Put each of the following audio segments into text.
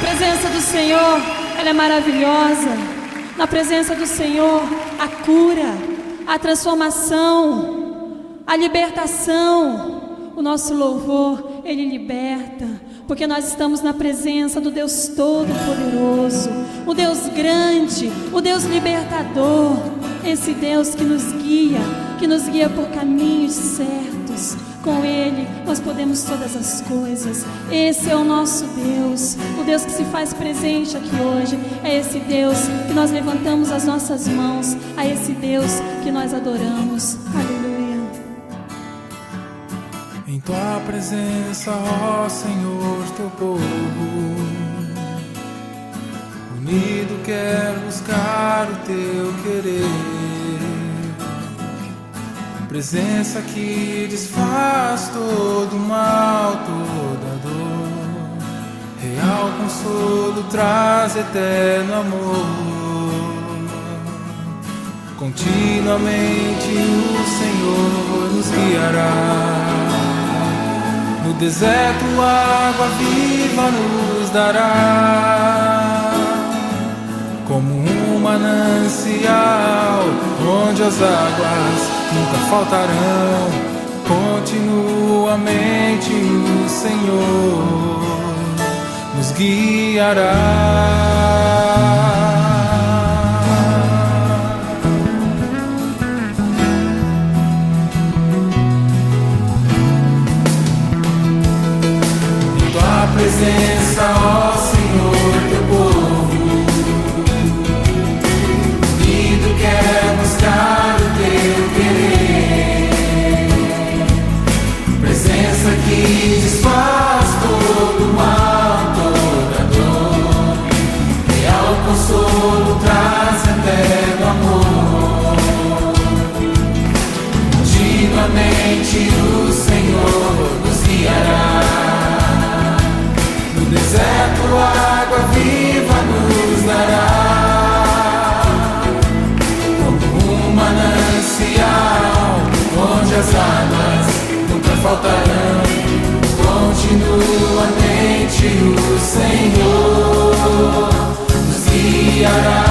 presença do Senhor, ela é maravilhosa. Na presença do Senhor, a cura, a transformação, a libertação. O nosso louvor, ele liberta, porque nós estamos na presença do Deus Todo-Poderoso, o Deus grande, o Deus libertador, esse Deus que nos guia por caminhos certos. Com Ele nós podemos todas as coisas. Esse é o nosso Deus, o Deus que se faz presente aqui hoje. É esse Deus que nós levantamos as nossas mãos, a esse Deus que nós adoramos. Aleluia. Em tua presença, ó Senhor, teu povo unido quer buscar o teu querer. Presença que desfaz todo mal, toda dor. Real consolo traz eterno amor. Continuamente o Senhor nos guiará. No deserto água viva nos dará, como um manancial, onde as águas nunca faltarão. Continuamente o Senhor nos guiará. Presença, ó Senhor, teu povo unido quer buscar o teu querer. Presença que desfaz todo mal, toda dor. Real consolo traz eterno amor. Continuamente o Senhor nos guiará. No deserto água viva nos dará, como um manancial, onde as águas nunca faltarão. Continuamente o Senhor nos guiará.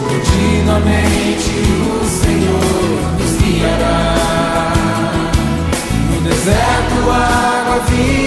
Continuamente o Senhor nos guiará. No deserto água viva